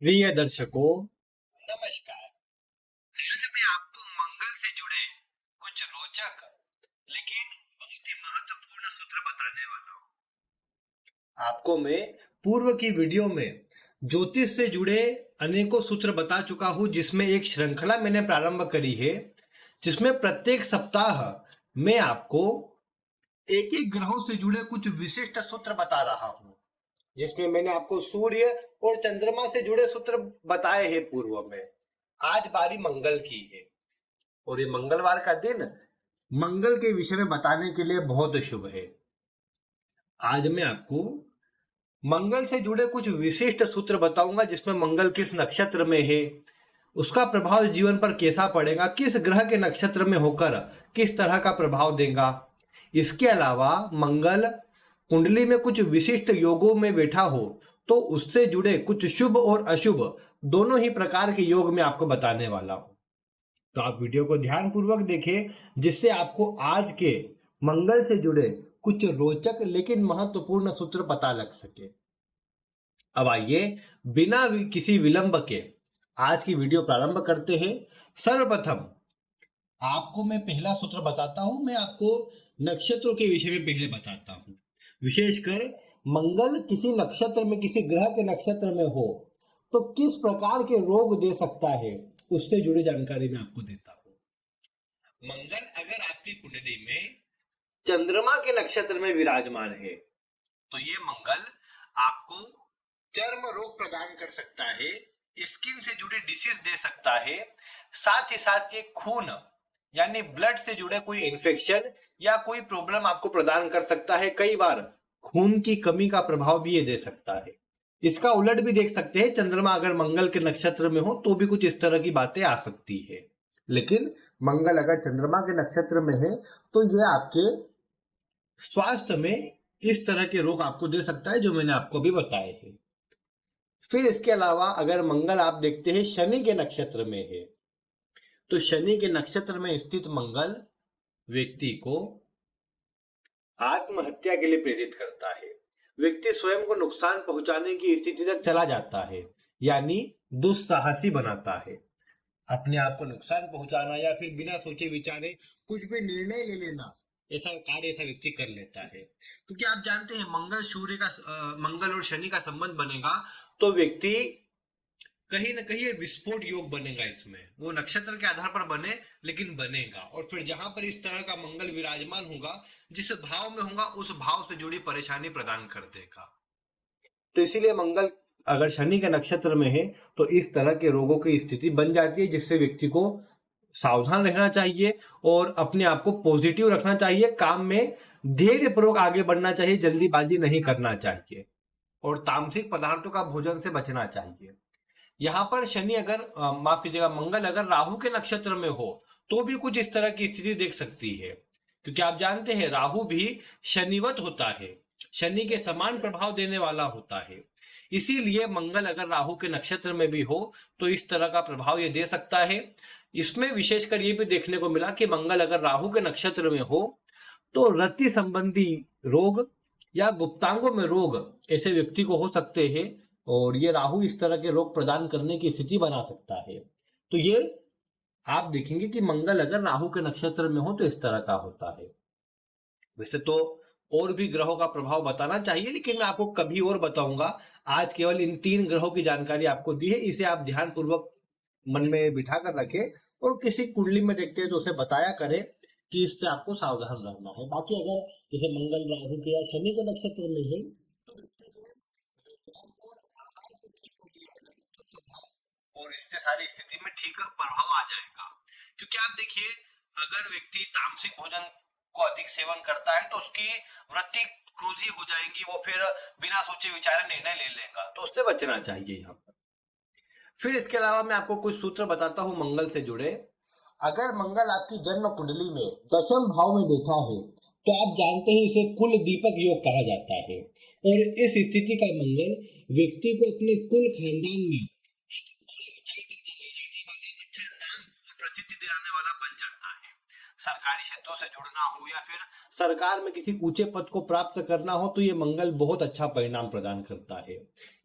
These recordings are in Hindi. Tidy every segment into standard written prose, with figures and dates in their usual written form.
प्रिय दर्शकों, नमस्कार। आज मैं आपको मंगल से जुड़े कुछ रोचक लेकिन बहुत ही महत्वपूर्ण सूत्र बताने वाला हूँ। आपको मैं पूर्व की वीडियो में ज्योतिष से जुड़े अनेकों सूत्र बता चुका हूं, जिसमें एक श्रृंखला मैंने प्रारंभ करी है, जिसमें प्रत्येक सप्ताह मैं आपको एक एक ग्रहों से जुड़े कुछ विशिष्ट सूत्र बता रहा हूं, जिसमें मैंने आपको सूर्य और चंद्रमा से जुड़े सूत्र बताए हैं पूर्व में। आज बारी मंगल की है और ये मंगलवार का दिन मंगल के विषय में बताने के लिए बहुत शुभ है। आज मैं आपको मंगल से जुड़े कुछ विशिष्ट सूत्र बताऊंगा, जिसमें मंगल किस नक्षत्र में है, उसका प्रभाव जीवन पर कैसा पड़ेगा, किस ग्रह के नक्षत्र में होकर किस तरह का प्रभाव देगा। इसके अलावा मंगल कुंडली में कुछ विशिष्ट योगों में बैठा हो तो उससे जुड़े कुछ शुभ और अशुभ दोनों ही प्रकार के योग में आपको बताने वाला हूं। तो आप वीडियो को ध्यान पूर्वक देखें, जिससे आपको आज के मंगल से जुड़े कुछ रोचक लेकिन महत्वपूर्ण सूत्र पता लग सके। अब आइए बिना किसी विलंब के आज की वीडियो प्रारंभ करते हैं। सर्वप्रथम आपको मैं पहला सूत्र बताता हूं। मैं आपको नक्षत्रों के विषय में पहले बताता हूं। विशेषकर मंगल किसी नक्षत्र में, किसी ग्रह के नक्षत्र में हो तो किस प्रकार के रोग दे सकता है, उससे जुड़ी जानकारी मैं आपको देता हूं। मंगल अगर आपकी कुंडली में चंद्रमा के नक्षत्र में विराजमान है तो ये मंगल आपको चर्म रोग प्रदान कर सकता है, स्किन से जुड़ी डिसीज दे सकता है, साथ ही साथ ये खून यानी ब्लड से जुड़े कोई इन्फेक्शन या कोई प्रॉब्लम आपको प्रदान कर सकता है। कई बार खून की कमी का प्रभाव भी ये दे सकता है। इसका उलट भी देख सकते हैं, चंद्रमा अगर मंगल के नक्षत्र में हो तो भी कुछ इस तरह की बातें आ सकती है। लेकिन मंगल अगर चंद्रमा के नक्षत्र में है तो ये आपके स्वास्थ्य में इस तरह के रोग आपको दे सकता है, जो मैंने आपको भी बताए हैं। फिर इसके अलावा अगर मंगल आप देखते हैं शनि के नक्षत्र में है तो शनि के नक्षत्र में स्थित मंगल व्यक्ति को आत्महत्या के लिए प्रेरित करता है। व्यक्ति स्वयं को नुकसान पहुंचाने की स्थिति तक चला जाता है, यानी दुस्साहसी बनाता है। अपने आप को नुकसान पहुंचाना या फिर बिना सोचे विचारे कुछ भी निर्णय ले लेना, ऐसा कार्य ऐसा व्यक्ति कर लेता है। क्योंकि आप जानते हैं मंगल सूर्य का मंगल और शनि का संबंध बनेगा तो व्यक्ति कहीं ना कहीं विस्फोट योग बनेगा। इसमें वो नक्षत्र के आधार पर बने, लेकिन बनेगा। और फिर जहां पर इस तरह का मंगल विराजमान होगा, जिस भाव में होगा उस भाव से जुड़ी परेशानी प्रदान कर देगा। तो इसीलिए मंगल अगर शनि के नक्षत्र में है तो इस तरह के रोगों की स्थिति बन जाती है, जिससे व्यक्ति को सावधान रहना चाहिए और अपने आप को पॉजिटिव रखना चाहिए। काम में धैर्य पूर्वक आगे बढ़ना चाहिए, जल्दीबाजी नहीं करना चाहिए और तामसिक पदार्थों का भोजन से बचना चाहिए। यहाँ पर शनि अगर माफ कीजिएगा, मंगल अगर राहु के नक्षत्र में हो तो भी कुछ इस तरह की स्थिति देख सकती है। क्योंकि आप जानते हैं राहु भी शनिवत होता है, शनि के समान प्रभाव देने वाला होता है। इसीलिए मंगल अगर राहु के नक्षत्र में भी हो तो इस तरह का प्रभाव ये दे सकता है। इसमें विशेषकर ये भी देखने को मिला कि मंगल अगर राहु के नक्षत्र में हो तो रति संबंधी रोग या गुप्तांगों में रोग ऐसे व्यक्ति को हो सकते हैं, और ये राहु इस तरह के रोग प्रदान करने की स्थिति बना सकता है। तो ये आप देखेंगे कि मंगल अगर राहु के नक्षत्र में हो तो इस तरह का होता है। वैसे तो और भी ग्रहों का प्रभाव बताना चाहिए, लेकिन मैं आपको कभी और बताऊंगा। आज केवल इन 3 ग्रहों की जानकारी आपको दी है, इसे आप ध्यान पूर्वक मन में बिठा कर रखें और किसी कुंडली में देखते हैं तो उसे बताया करें कि इससे आपको सावधान रहना है। बाकी अगर जैसे मंगल राहु के या शनि के नक्षत्र में है तो व्यक्ति को व्यायाम और आहार को ठीक कर लिया जाए तो स्वभाव और इससे सारी स्थिति में ठीक प्रभाव आ जाएगा। क्योंकि आप देखिए, अगर व्यक्ति तामसिक भोजन को अधिक सेवन करता है तो उसकी वृत्ति क्रोधी हो जाएगी, वो फिर बिना सोचे विचारे निर्णय ले लेगा, तो उससे बचना चाहिए यहाँ पर। फिर इसके अलावा मैं आपको कुछ सूत्र बताता हूँ मंगल से जुड़े। अगर मंगल आपकी जन्म कुंडली में दशम भाव में बैठा है तो आप जानते हैं इसे कुल दीपक योग कहा जाता है। और इस स्थिति का मंगल व्यक्ति को अपने कुल खानदान में एक बड़ी ऊंचाई तक ले जाने वाला, अच्छा नाम और प्रसिद्धि दिलाने वाला बन जाता है। सरकारी क्षेत्रों से जुड़ना हो या फिर सरकार में किसी ऊंचे पद को प्राप्त करना हो, तो ये मंगल बहुत अच्छा परिणाम प्रदान करता है।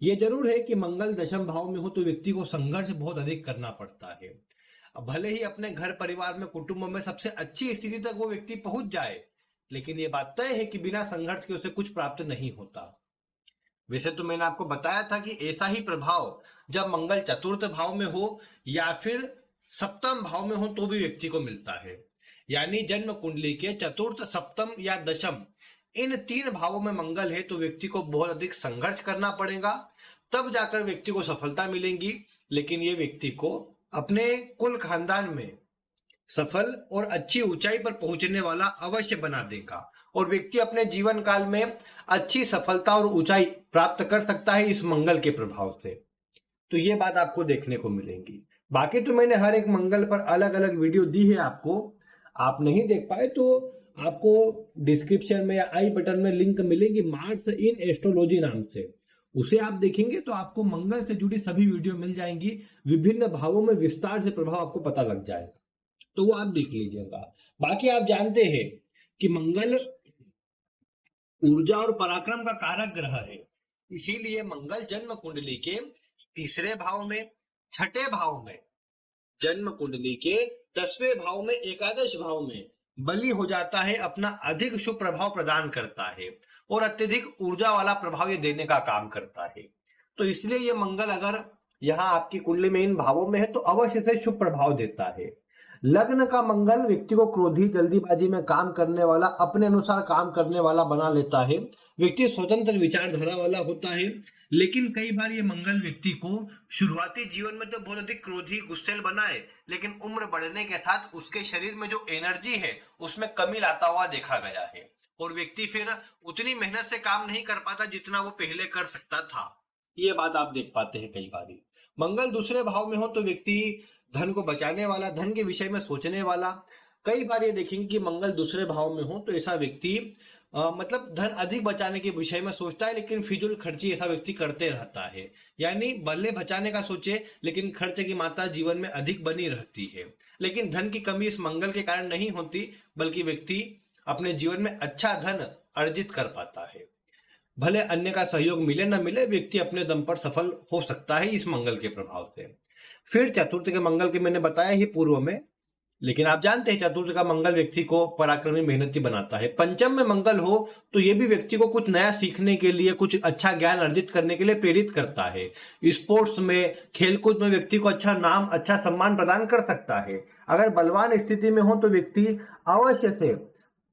ये जरूर है कि मंगल दशम भाव में हो तो व्यक्ति को संघर्ष बहुत अधिक करना पड़ता है। अब भले ही अपने घर परिवार में कुटुंब में सबसे अच्छी स्थिति तक वो व्यक्ति पहुंच जाए, लेकिन ये बात तय है कि बिना संघर्ष के उसे कुछ प्राप्त नहीं होता। वैसे तो मैंने आपको बताया था कि ऐसा ही प्रभाव जब मंगल चतुर्थ भाव में हो या फिर सप्तम भाव में हो तो भी व्यक्ति को मिलता है। यानी जन्म कुंडली के चतुर्थ, सप्तम या दशम, इन तीन भावों में मंगल है तो व्यक्ति को बहुत अधिक संघर्ष करना पड़ेगा, तब जाकर व्यक्ति को सफलता मिलेगी। लेकिन ये व्यक्ति को अपने कुल खानदान में सफल और अच्छी ऊंचाई पर पहुंचने वाला अवश्य बना देगा और व्यक्ति अपने जीवन काल में अच्छी सफलता और ऊंचाई प्राप्त कर सकता है इस मंगल के प्रभाव से। तो ये बात आपको देखने को मिलेगी। बाकी तो मैंने हर एक मंगल पर अलग अलग वीडियो दी है आपको, आप नहीं देख पाए तो आपको डिस्क्रिप्शन में या आई बटन में लिंक मिलेगी मार्स इन एस्ट्रोलॉजी नाम से, उसे आप देखेंगे तो आपको मंगल से जुड़ी सभी वीडियो मिल जाएंगी। विभिन्न भावों में विस्तार से प्रभाव आपको पता लग जाएगा, तो वो आप देख लीजिएगा। बाकी आप जानते हैं कि मंगल ऊर्जा और पराक्रम का कारक ग्रह है, इसीलिए मंगल जन्म कुंडली के तीसरे भाव में, छठे भाव में, जन्म कुंडली के 10वें भाव में, एकादश भाव में बली हो जाता है, अपना अधिक शुभ प्रभाव प्रदान करता है और अत्यधिक ऊर्जा वाला प्रभाव ये देने का काम करता है। तो इसलिए ये मंगल अगर यहाँ आपकी कुंडली में इन भावों में है तो अवश्य से शुभ प्रभाव देता है। लग्न का मंगल व्यक्ति को क्रोधी, जल्दीबाजी में काम करने वाला, अपने अनुसार काम करने वाला बना लेता है। व्यक्ति स्वतंत्र विचारधारा वाला होता है, लेकिन कई बार ये मंगल व्यक्ति को शुरुआती जीवन में तो बहुत अधिक क्रोधी, गुस्सैल बनाए, लेकिन उम्र बढ़ने के साथ उसके शरीर में जो एनर्जी है उसमें कमी लाता हुआ देखा गया है और व्यक्ति फिर उतनी मेहनत से काम नहीं कर पाता जितना वो पहले कर सकता था। ये बात आप देख पाते हैं कई बार। मंगल दूसरे भाव में हो तो व्यक्ति धन को बचाने वाला, धन के विषय में सोचने वाला। कई बार ये देखेंगे कि मंगल दूसरे भाव में हो तो ऐसा व्यक्ति मतलब धन अधिक बचाने के विषय में सोचता है, लेकिन फिजूल खर्ची ऐसा व्यक्ति करते रहता है। यानी भले बचाने का सोचे लेकिन खर्च की मात्रा जीवन में अधिक बनी रहती है। लेकिन धन की कमी इस मंगल के कारण नहीं होती, बल्कि व्यक्ति अपने जीवन में अच्छा धन अर्जित कर पाता है। भले अन्य का सहयोग मिले न मिले, व्यक्ति अपने दम पर सफल हो सकता है इस मंगल के प्रभाव से। फिर चतुर्थ के मंगल के मैंने बताया ही पूर्व में, लेकिन आप जानते हैं चतुर्थ का मंगल व्यक्ति को पराक्रमी, मेहनती बनाता है। पंचम में मंगल हो तो ये भी व्यक्ति को कुछ नया सीखने के लिए, कुछ अच्छा ज्ञान अर्जित करने के लिए प्रेरित करता है। स्पोर्ट्स में, खेलकूद में व्यक्ति को अच्छा नाम, अच्छा सम्मान प्रदान कर सकता है। अगर बलवान स्थिति में हो तो व्यक्ति अवश्य से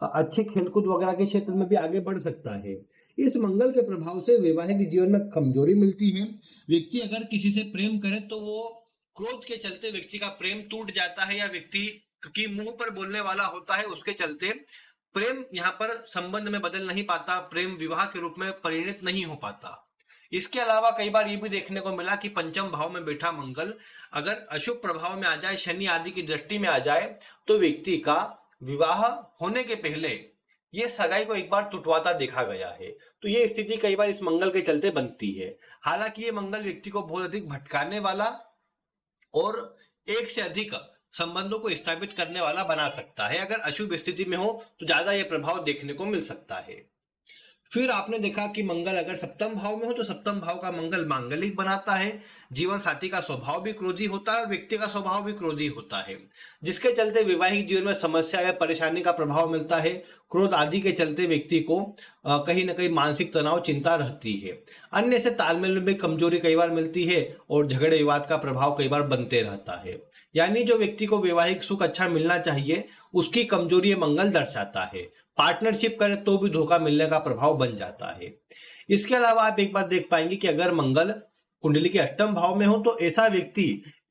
अच्छे खेलकूद वगैरह के क्षेत्र में भी आगे बढ़ सकता है। इस मंगल के प्रभाव से वैवाहिक जीवन में कमजोरी मिलती है। व्यक्ति अगर किसी से प्रेम करे तो वो क्रोध के चलते व्यक्ति का प्रेम टूट जाता है, या व्यक्ति क्योंकि मुंह पर बोलने वाला होता है उसके चलते प्रेम यहाँ पर संबंध में बदल नहीं पाता, प्रेम विवाह के रूप में परिणत नहीं हो पाता। इसके अलावा कई बार ये भी देखने को मिला कि पंचम भाव में बैठा मंगल अगर अशुभ प्रभाव में आ जाए, शनि आदि की दृष्टि में आ जाए, तो व्यक्ति का विवाह होने के पहले ये सगाई को एक बार टुटवाता देखा गया है। तो ये स्थिति कई बार इस मंगल के चलते बनती है। हालांकि ये मंगल व्यक्ति को बहुत अधिक भटकाने वाला और एक से अधिक संबंधों को स्थापित करने वाला बना सकता है। अगर अशुभ स्थिति में हो तो ज्यादा यह प्रभाव देखने को मिल सकता है। फिर आपने देखा कि मंगल अगर सप्तम भाव में हो तो सप्तम भाव का मंगल मांगलिक बनाता है। जीवन साथी का स्वभाव भी क्रोधी होता है और व्यक्ति का स्वभाव भी क्रोधी होता है, जिसके चलते वैवाहिक जीवन में समस्या या परेशानी का प्रभाव मिलता है। क्रोध आदि के चलते व्यक्ति को कहीं ना कहीं मानसिक तनाव, चिंता रहती है। अन्य से तालमेल में कमजोरी कई बार मिलती है और झगड़े विवाद का प्रभाव कई बार बनते रहता है। यानी जो व्यक्ति को वैवाहिक सुख अच्छा मिलना चाहिए उसकी कमजोरी मंगल दर्शाता है। पार्टनरशिप करे तो भी धोखा मिलने का प्रभाव बन जाता है। इसके अलावा आप एक बात देख पाएंगे कि अगर मंगल कुंडली के अष्टम भाव में हो तो ऐसा व्यक्ति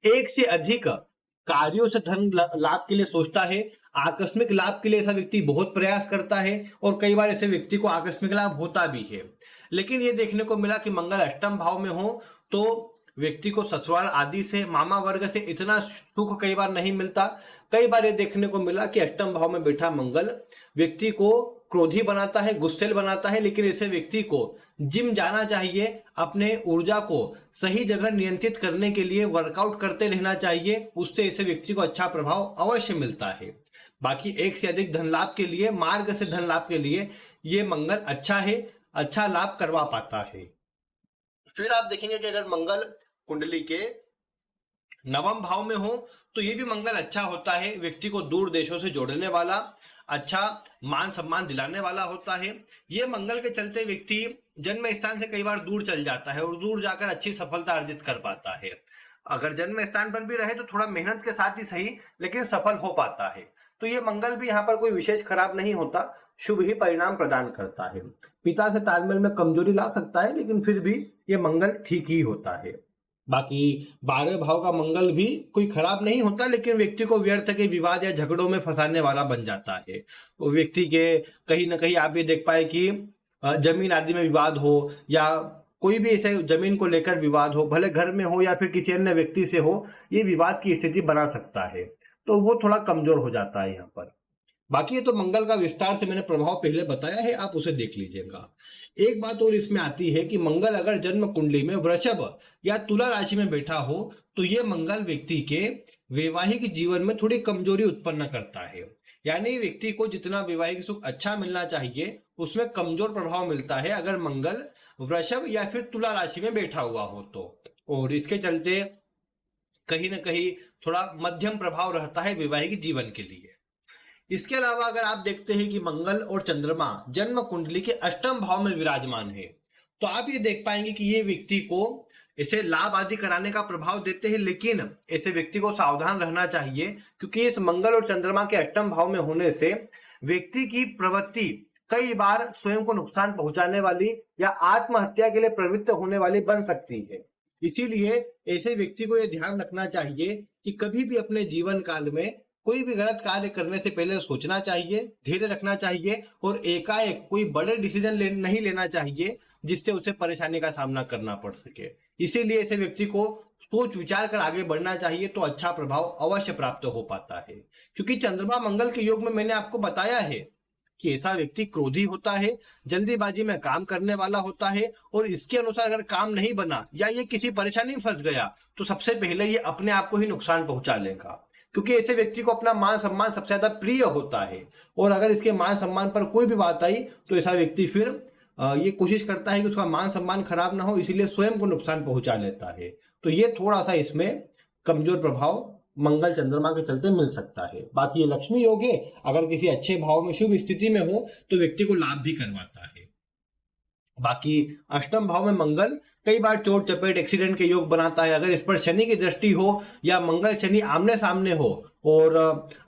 एक से अधिक कार्यों से धन लाभ के लिए सोचता है। आकस्मिक लाभ के लिए ऐसा व्यक्ति बहुत प्रयास करता है और कई बार ऐसे व्यक्ति को आकस्मिक लाभ होता भी है। लेकिन ये देखने को मिला कि मंगल अष्टम भाव में हो तो व्यक्ति को ससुराल आदि से, मामा वर्ग से इतना सुख कई बार नहीं मिलता। कई बार ये देखने को मिला कि अष्टम भाव में बैठा मंगल व्यक्ति को क्रोधी बनाता है, गुस्सेल बनाता है। लेकिन ऐसे व्यक्ति को जिम जाना चाहिए, अपने ऊर्जा को सही जगह नियंत्रित करने के लिए वर्कआउट करते रहना चाहिए, उससे ऐसे व्यक्ति को अच्छा प्रभाव अवश्य मिलता है। बाकी एक से अधिक धन लाभ के लिए, मार्ग से धन लाभ के लिए ये मंगल अच्छा है, अच्छा लाभ करवा पाता है। फिर आप देखेंगे कि अगर मंगल कुंडली के नवम भाव में हो तो ये भी मंगल अच्छा होता है, व्यक्ति को दूर देशों से जोड़ने वाला, अच्छा मान सम्मान दिलाने वाला होता है। ये मंगल के चलते व्यक्ति जन्म स्थान से कई बार दूर चल जाता है और दूर जाकर अच्छी सफलता अर्जित कर पाता है। अगर जन्म स्थान पर भी रहे तो थोड़ा मेहनत के साथ ही सही, लेकिन सफल हो पाता है। तो ये मंगल भी यहाँ पर कोई विशेष खराब नहीं होता, शुभ ही परिणाम प्रदान करता है। पिता से तालमेल में कमजोरी ला सकता है, लेकिन फिर भी ये मंगल ठीक ही होता है। बाकी 12वें भाव का मंगल भी कोई खराब नहीं होता, लेकिन व्यक्ति को व्यर्थ के विवाद या झगड़ों में फंसाने वाला बन जाता है। वो व्यक्ति के कहीं ना कहीं आप ये देख पाए कि जमीन आदि में विवाद हो या कोई भी ऐसे जमीन को लेकर विवाद हो, भले घर में हो या फिर किसी अन्य व्यक्ति से हो, ये विवाद की स्थिति बना सकता है। तो वो थोड़ा कमजोर हो जाता है यहाँ पर। बाकी ये तो मंगल का विस्तार से मैंने प्रभाव पहले बताया है, आप उसे देख लीजिएगा। एक बात और इसमें आती है कि मंगल अगर जन्म कुंडली में वृषभ या तुला राशि में बैठा हो तो ये मंगल व्यक्ति के वैवाहिक जीवन में थोड़ी कमजोरी उत्पन्न करता है। यानी व्यक्ति को जितना वैवाहिक सुख अच्छा मिलना चाहिए उसमें कमजोर प्रभाव मिलता है अगर मंगल वृषभ या फिर तुला राशि में बैठा हुआ हो तो। और इसके चलते कहीं ना कहीं थोड़ा मध्यम प्रभाव रहता है वैवाहिक जीवन के लिए। इसके अलावा अगर आप देखते हैं कि मंगल और चंद्रमा जन्म कुंडली के अष्टम भाव में विराजमान है तो आप ये देख पाएंगे कि ये व्यक्ति को इसे लाभ आदि कराने का प्रभाव देते हैं, लेकिन ऐसे व्यक्ति को सावधान रहना चाहिए, क्योंकि इस मंगल और चंद्रमा के अष्टम भाव में होने से व्यक्ति की प्रवृत्ति कई बार स्वयं को नुकसान पहुंचाने वाली या आत्महत्या के लिए प्रवृत्त होने वाली बन सकती है। इसीलिए ऐसे व्यक्ति को यह ध्यान रखना चाहिए कि कभी भी अपने जीवन काल में कोई भी गलत कार्य करने से पहले सोचना चाहिए, धैर्य रखना चाहिए और एकाएक कोई बड़े डिसीजन नहीं लेना चाहिए जिससे उसे परेशानी का सामना करना पड़ सके। इसीलिए ऐसे व्यक्ति को सोच विचार कर आगे बढ़ना चाहिए, तो अच्छा प्रभाव अवश्य प्राप्त हो पाता है। क्योंकि चंद्रमा मंगल के योग में मैंने आपको बताया है कि ऐसा व्यक्ति क्रोधी होता है, जल्दीबाजी में काम करने वाला होता है और इसके अनुसार अगर काम नहीं बना या ये किसी परेशानी में फंस गया तो सबसे पहले ये अपने आप को ही नुकसान पहुंचा लेगा, क्योंकि ऐसे व्यक्ति को अपना मान सम्मान सबसे ज्यादा प्रिय होता है। और अगर इसके मान सम्मान पर कोई भी बात आई तो ऐसा व्यक्ति फिर ये कोशिश करता है कि उसका मान सम्मान खराब ना हो, इसीलिए स्वयं को नुकसान पहुंचा लेता है। तो ये थोड़ा सा इसमें कमजोर प्रभाव मंगल चंद्रमा के चलते मिल सकता है। बाकी ये लक्ष्मी योग है, अगर किसी अच्छे भाव में शुभ स्थिति में हो तो व्यक्ति को लाभ भी करवाता है। बाकी अष्टम भाव में मंगल कई बार चोट चपेट एक्सीडेंट के योग बनाता है। अगर इस पर शनि की दृष्टि हो या मंगल शनि आमने सामने हो और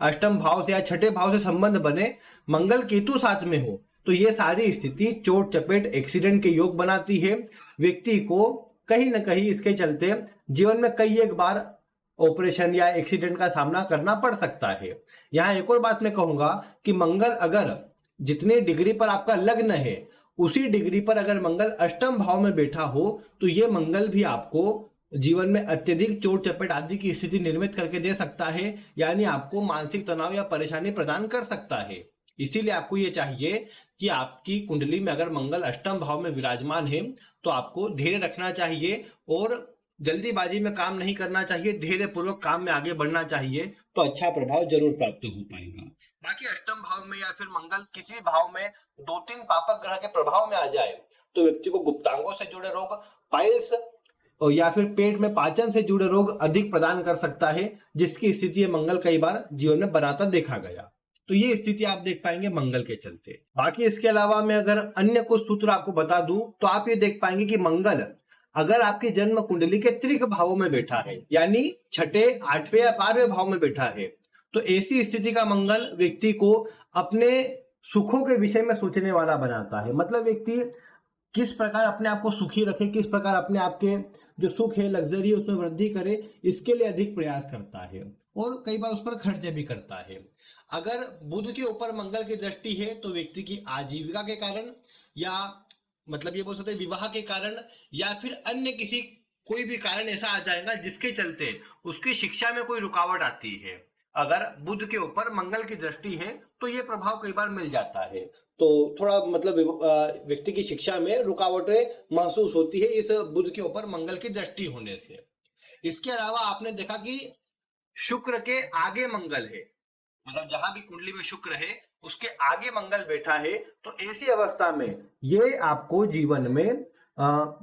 अष्टम भाव से या छठे भाव से संबंध बने, मंगल केतु साथ में हो, तो ये सारी स्थिति चोट चपेट एक्सीडेंट के योग बनाती है। व्यक्ति को कहीं ना कहीं इसके चलते जीवन में कई एक बार ऑपरेशन या एक्सीडेंट का सामना करना पड़ सकता है। यहाँ एक और बात मैं कहूंगा कि मंगल अगर जितनी डिग्री पर आपका लग्न है उसी डिग्री पर अगर मंगल अष्टम भाव में बैठा हो तो ये मंगल भी आपको जीवन में अत्यधिक चोट चपेट आदि की स्थिति निर्मित करके दे सकता है, यानी आपको मानसिक तनाव या परेशानी प्रदान कर सकता है। इसीलिए आपको ये चाहिए कि आपकी कुंडली में अगर मंगल अष्टम भाव में विराजमान है तो आपको धैर्य रखना चाहिए और जल्दीबाजी में काम नहीं करना चाहिए, धैर्य पूर्वक काम में आगे बढ़ना चाहिए, तो अच्छा प्रभाव जरूर प्राप्त हो पाएगा। बाकी अष्टम भाव में या फिर मंगल किसी भी भाव में 2-3 पापक ग्रह के प्रभाव में आ जाए तो व्यक्ति को गुप्तांगों से जुड़े रोग, पाइल्स और या फिर पेट में पाचन से जुड़े रोग अधिक प्रदान कर सकता है, जिसकी स्थिति मंगल कई बार जीवन में बनाता देखा गया। तो ये स्थिति आप देख पाएंगे मंगल के चलते। बाकी इसके अलावा मैं अगर अन्य कुछ सूत्र आपको बता दूं तो आप ये देख पाएंगे कि मंगल अगर आपकी जन्म कुंडली के त्रिक भावों में बैठा है, यानी छठे, 8वें या 12वें भाव में बैठा है, तो ऐसी स्थिति का मंगल व्यक्ति को अपने सुखों के विषय में सोचने वाला बनाता है। मतलब व्यक्ति किस प्रकार अपने आप को सुखी रखे, किस प्रकार अपने आप के जो सुख है, लग्जरी है, उसमें वृद्धि करे, इसके लिए अधिक प्रयास करता है और कई बार उस पर खर्च भी करता है। अगर बुध के ऊपर मंगल की दृष्टि है तो व्यक्ति की आजीविका के कारण या मतलब ये बोल सकते हैं विवाह के कारण या फिर अन्य किसी कोई भी कारण ऐसा आ जाएगा जिसके चलते उसकी शिक्षा में कोई रुकावट आती है। अगर बुध के ऊपर मंगल की दृष्टि है तो ये प्रभाव कई बार मिल जाता है, तो थोड़ा मतलब व्यक्ति की शिक्षा में रुकावटें महसूस होती है इस बुध के ऊपर मंगल की दृष्टि होने से। इसके अलावा आपने देखा कि शुक्र के आगे मंगल है, मतलब जहां भी कुंडली में शुक्र है उसके आगे मंगल बैठा है, तो ऐसी अवस्था में ये आपको जीवन में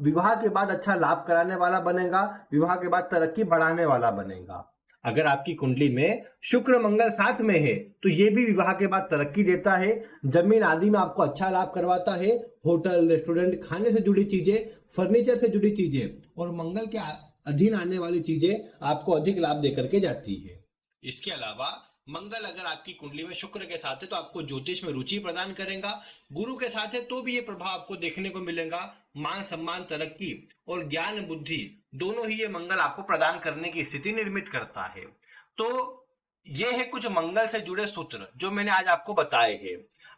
विवाह के बाद अच्छा लाभ कराने वाला बनेगा, विवाह के बाद तरक्की बढ़ाने वाला बनेगा। अगर आपकी कुंडली में शुक्र मंगल साथ में है तो ये भी विवाह के बाद तरक्की देता है, जमीन आदि में आपको अच्छा लाभ करवाता है, होटल रेस्टोरेंट खाने से जुड़ी चीजें, फर्नीचर से जुड़ी चीजें और मंगल के अधीन आने वाली चीजें आपको अधिक लाभ देकर के जाती है। इसके अलावा मंगल अगर आपकी कुंडली में शुक्र के साथ है तो आपको ज्योतिष में रुचि प्रदान करेगा, गुरु के साथ है तो भी ये प्रभाव आपको देखने को मिलेगा। मान सम्मान तरक्की और ज्ञान बुद्धि दोनों ही ये मंगल आपको प्रदान करने की स्थिति निर्मित करता है। तो ये है कुछ मंगल से जुड़े सूत्र जो मैंने आज आपको बताए हैं।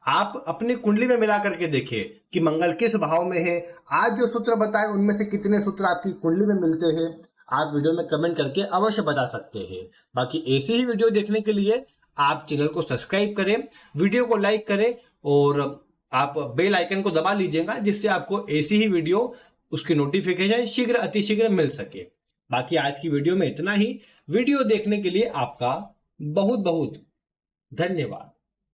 आप अपनी कुंडली में मिला करके देखिए कि मंगल किस भाव में है। आज जो सूत्र बताए उनमें से कितने सूत्र आपकी कुंडली में मिलते हैं, आप वीडियो में कमेंट करके अवश्य बता सकते हैं। बाकी ऐसी ही वीडियो देखने के लिए आप चैनल को सब्सक्राइब करें, वीडियो को लाइक करें और आप बेल आइकन को दबा लीजिएगा, जिससे आपको ऐसी ही वीडियो उसकी नोटिफिकेशन शीघ्र अतिशीघ्र मिल सके। बाकी आज की वीडियो में इतना ही। वीडियो देखने के लिए आपका बहुत बहुत धन्यवाद।